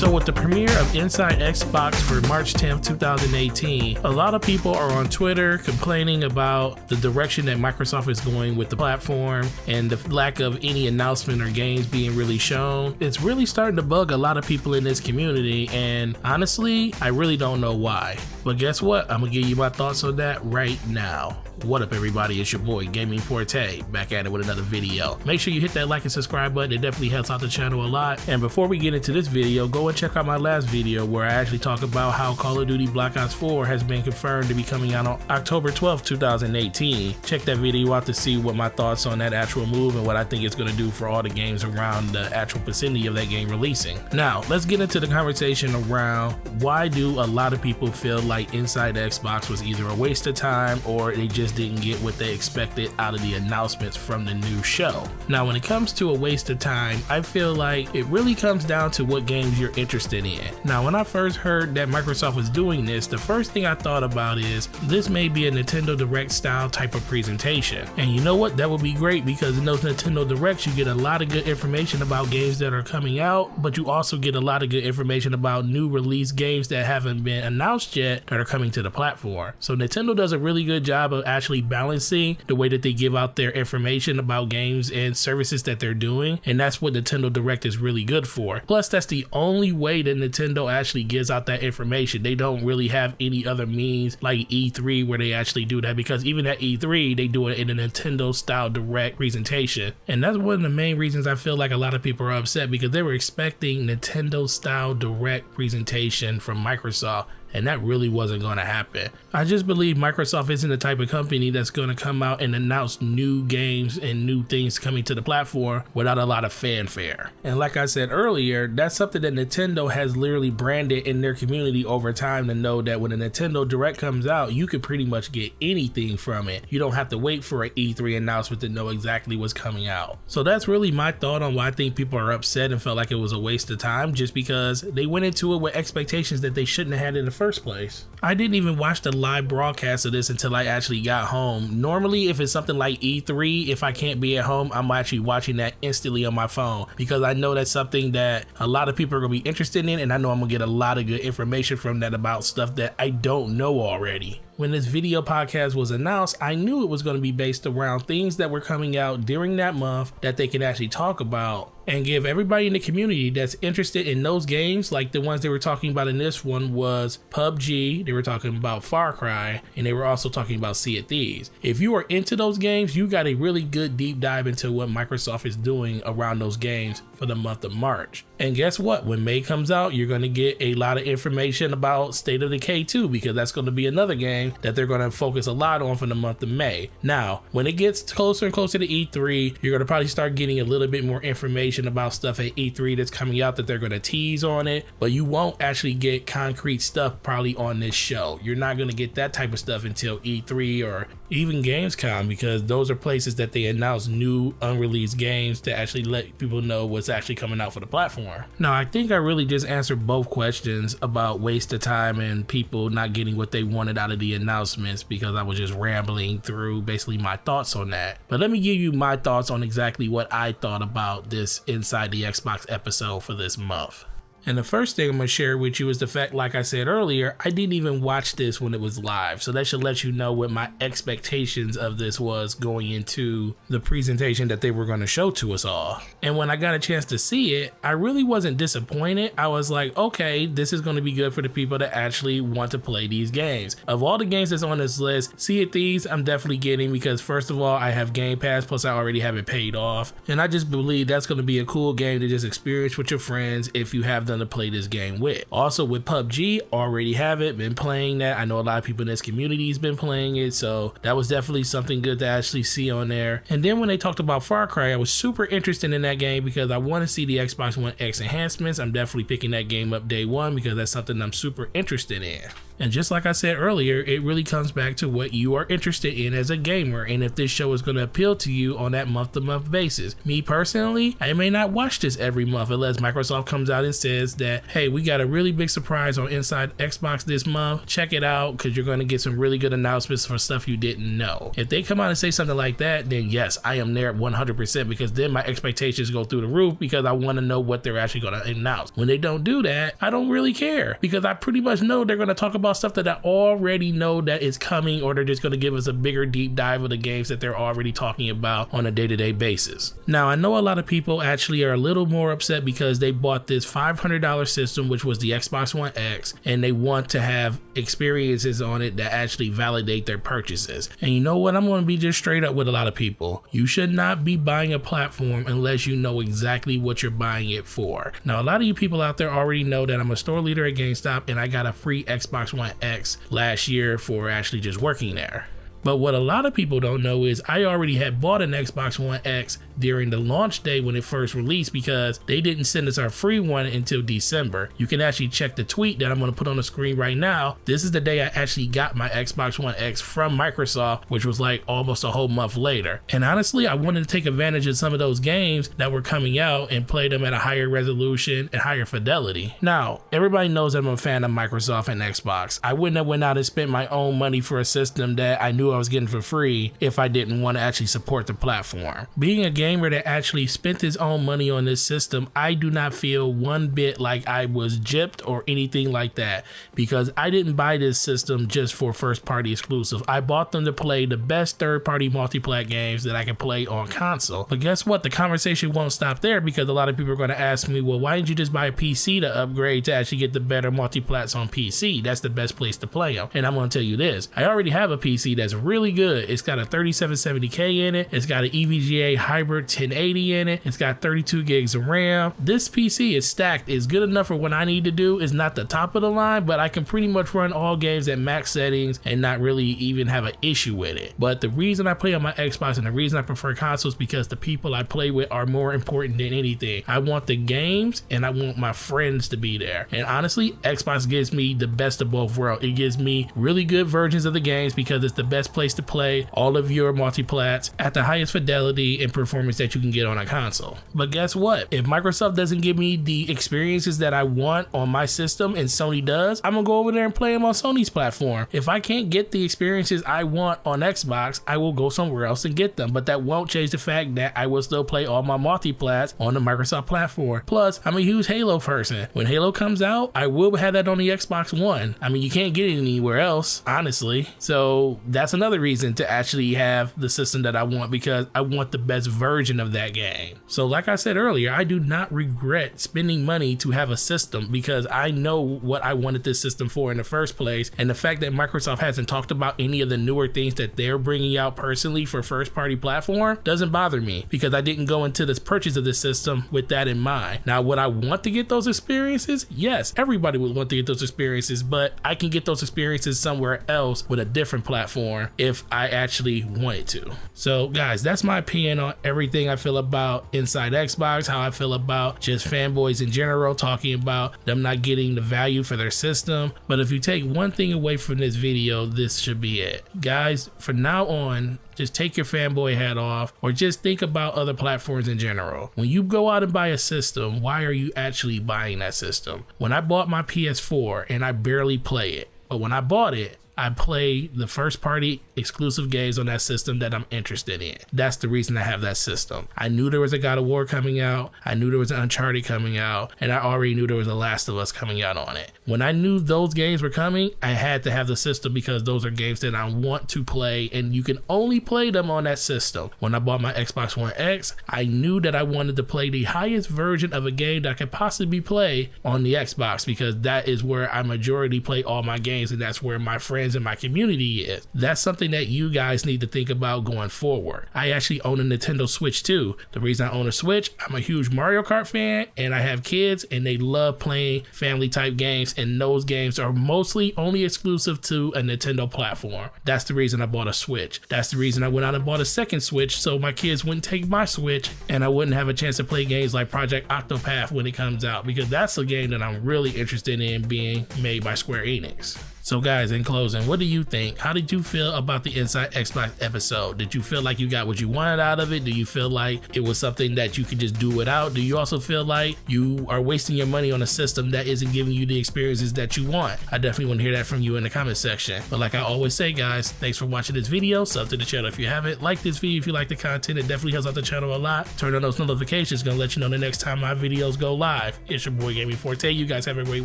So with the premiere of Inside Xbox for March 10th, 2018, a lot of people are on Twitter complaining about the direction that Microsoft is going with the platform and the lack of any announcement or games being really shown. It's really starting to bug a lot of people in this community, and honestly, I really don't know why. But guess what? I'm gonna give you my thoughts on that right now. What up everybody, it's your boy Gaming Forte, back at it with another video. Make sure you hit that like and subscribe button, it definitely helps out the channel a lot. And before we get into this video, go and check out my last video where I actually talk about how Call of Duty Black Ops 4 has been confirmed to be coming out on October 12th, 2018. Check that video out to see what my thoughts on that actual move and what I think it's going to do for all the games around the actual vicinity of that game releasing. Now, let's get into the conversation around why do a lot of people feel like Inside Xbox was either a waste of time or they just didn't get what they expected out of the announcements from the new show. Now, when it comes to a waste of time, I feel like it really comes down to what games you're interested in. Now, when I first heard that Microsoft was doing this, the first thing I thought about is this may be a Nintendo Direct style type of presentation. And you know what? That would be great because in those Nintendo Directs, you get a lot of good information about games that are coming out, but you also get a lot of good information about new release games that haven't been announced yet that are coming to the platform. So Nintendo does a really good job of actually balancing the way that they give out their information about games and services that they're doing, and that's what Nintendo Direct is really good for. Plus, that's the only way that Nintendo actually gives out that information. They don't really have any other means like E3 where they actually do that, because even at E3 they do it in a Nintendo style Direct presentation, and that's one of the main reasons I feel like a lot of people are upset, because they were expecting Nintendo style Direct presentation from Microsoft, and that really wasn't going to happen. I just believe Microsoft isn't the type of company that's going to come out and announce new games and new things coming to the platform without a lot of fanfare. And like I said earlier, that's something that Nintendo has literally branded in their community over time, to know that when a Nintendo Direct comes out, you can pretty much get anything from it. You don't have to wait for an E3 announcement to know exactly what's coming out. So that's really my thought on why I think people are upset and felt like it was a waste of time, just because they went into it with expectations that they shouldn't have had in the first place. I didn't even watch the live broadcast of this until I actually got home. Normally, if it's something like E3, if I can't be at home, I'm actually watching that instantly on my phone, because I know that's something that a lot of people are gonna be interested in, and I know I'm gonna get a lot of good information from that about stuff that I don't know already. When this video podcast was announced, I knew it was going to be based around things that were coming out during that month that they could actually talk about and give everybody in the community that's interested in those games. Like the ones they were talking about in this one was PUBG, they were talking about Far Cry, and they were also talking about Sea of Thieves. If you are into those games, you got a really good deep dive into what Microsoft is doing around those games for the month of March. And guess what? When May comes out, you're going to get a lot of information about State of Decay 2, because that's going to be another game that they're going to focus a lot on for the month of May. Now, when it gets closer and closer to E3, you're going to probably start getting a little bit more information about stuff at E3 that's coming out that they're going to tease on it, but you won't actually get concrete stuff probably on this show. You're not going to get that type of stuff until E3 or even Gamescom, because those are places that they announce new unreleased games to actually let people know what's actually coming out for the platform. Now, I think I really just answered both questions about waste of time and people not getting what they wanted out of the announcements, because I was just rambling through basically my thoughts on that. But let me give you my thoughts on exactly what I thought about this Inside the Xbox episode for this month. And the first thing I'm going to share with you is the fact, like I said earlier, I didn't even watch this when it was live. So that should let you know what my expectations of this was going into the presentation that they were going to show to us all. And when I got a chance to see it, I really wasn't disappointed. I was like, okay, this is going to be good for the people that actually want to play these games. Of all the games that's on this list, Sea of Thieves I'm definitely getting, because first of all, I have Game Pass, plus I already have it paid off. And I just believe that's going to be a cool game to just experience with your friends if you have them to play this game with. Also with PUBG, already have it, been playing that. I know a lot of people in this community has been playing it, so that was definitely something good to actually see on there. And then when they talked about Far Cry, I was super interested in that game because I want to see the Xbox One X enhancements. I'm definitely picking that game up day one because that's something I'm super interested in. And just like I said earlier, it really comes back to what you are interested in as a gamer and if this show is going to appeal to you on that month-to-month basis. Me personally, I may not watch this every month unless Microsoft comes out and says that, hey, we got a really big surprise on Inside Xbox this month. Check it out because you're going to get some really good announcements for stuff you didn't know. If they come out and say something like that, then yes, I am there 100% because then my expectations go through the roof because I want to know what they're actually going to announce. When they don't do that, I don't really care because I pretty much know they're going to talk about stuff that I already know that is coming, or they're just going to give us a bigger deep dive of the games that they're already talking about on a day-to-day basis. Now, I know a lot of people actually are a little more upset because they bought this $500 system, which was the Xbox One X, and they want to have experiences on it that actually validate their purchases. And you know what? I'm going to be just straight up with a lot of people. You should not be buying a platform unless you know exactly what you're buying it for. Now, a lot of you people out there already know that I'm a store leader at GameStop and I got a free Xbox One X last year for actually just working there. But what a lot of people don't know is I already had bought an Xbox One X during the launch day when it first released because they didn't send us our free one until December. You can actually check the tweet that I'm going to put on the screen right now. This is the day I actually got my Xbox One X from Microsoft, which was like almost a whole month later. And honestly, I wanted to take advantage of some of those games that were coming out and play them at a higher resolution and higher fidelity. Now, everybody knows that I'm a fan of Microsoft and Xbox. I wouldn't have went out and spent my own money for a system that I knew I was getting for free if I didn't want to actually support the platform. Being a gamer that actually spent his own money on this system, I do not feel one bit like I was gypped or anything like that because I didn't buy this system just for first party exclusives. I bought them to play the best third party multiplayer games that I can play on console. But guess what? The conversation won't stop there because a lot of people are going to ask me, well, why didn't you just buy a PC to upgrade to actually get the better multiplats on PC? That's the best place to play them. And I'm going to tell you this, I already have a PC that's really good. It's got a 3770K in it. It's got an EVGA hybrid 1080 in it. It's got 32 gigs of RAM. This PC is stacked. It's good enough for what I need to do. It's not the top of the line, but I can pretty much run all games at max settings and not really even have an issue with it. But the reason I play on my Xbox and the reason I prefer consoles is because the people I play with are more important than anything. I want the games and I want my friends to be there. And honestly, Xbox gives me the best of both worlds. It gives me really good versions of the games because it's the best place to play all of your multiplats at the highest fidelity and performance that you can get on a console. But guess what? If Microsoft doesn't give me the experiences that I want on my system and Sony does, I'm gonna go over there and play them on Sony's platform. If I can't get the experiences I want on Xbox, I will go somewhere else and get them. But that won't change the fact that I will still play all my multiplats on the Microsoft platform. Plus, I'm a huge Halo person. When Halo comes out, I will have that on the Xbox One. I mean, you can't get it anywhere else, honestly. So that's another reason to actually have the system that I want because I want the best version of that game. So like I said earlier, I do not regret spending money to have a system because I know what I wanted this system for in the first place. And the fact that Microsoft hasn't talked about any of the newer things that they're bringing out personally for first party platform doesn't bother me because I didn't go into this purchase of this system with that in mind. Now, would I want to get those experiences? Yes, everybody would want to get those experiences, but I can get those experiences somewhere else with a different platform if I actually wanted to. So guys, that's my opinion on everything I feel about Inside Xbox, how I feel about just fanboys in general talking about them not getting the value for their system. But if you take one thing away from this video, this should be it. Guys, from now on, just take your fanboy hat off or just think about other platforms in general. When you go out and buy a system, why are you actually buying that system? When I bought my PS4 and I barely play it, but when I bought it, I play the first party exclusive games on that system that I'm interested in. That's the reason I have that system. I knew there was a God of War coming out. I knew there was an Uncharted coming out. And I already knew there was a Last of Us coming out on it. When I knew those games were coming, I had to have the system because those are games that I want to play and you can only play them on that system. When I bought my Xbox One X, I knew that I wanted to play the highest version of a game that I could possibly play on the Xbox because that is where I majority play all my games and that's where my friends and my community is. That's something that you guys need to think about going forward. I actually own a Nintendo Switch too. The reason I own a Switch, I'm a huge Mario Kart fan and I have kids and they love playing family type games and those games are mostly only exclusive to a Nintendo platform. That's the reason I bought a Switch. That's the reason I went out and bought a second Switch so my kids wouldn't take my Switch and I wouldn't have a chance to play games like Project Octopath when it comes out because that's a game that I'm really interested in being made by Square Enix. So guys, in closing, what do you think? How did you feel about the Inside Xbox episode? Did you feel like you got what you wanted out of it? Do you feel like it was something that you could just do without? Do you also feel like you are wasting your money on a system that isn't giving you the experiences that you want? I definitely want to hear that from you in the comment section. But like I always say, guys, thanks for watching this video. Sub to the channel if you haven't. Like this video if you like the content. It definitely helps out the channel a lot. Turn on those notifications. Gonna let you know the next time my videos go live. It's your boy Gaming Forte. You guys have a great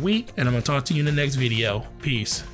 week, and I'm gonna talk to you in the next video. Peace.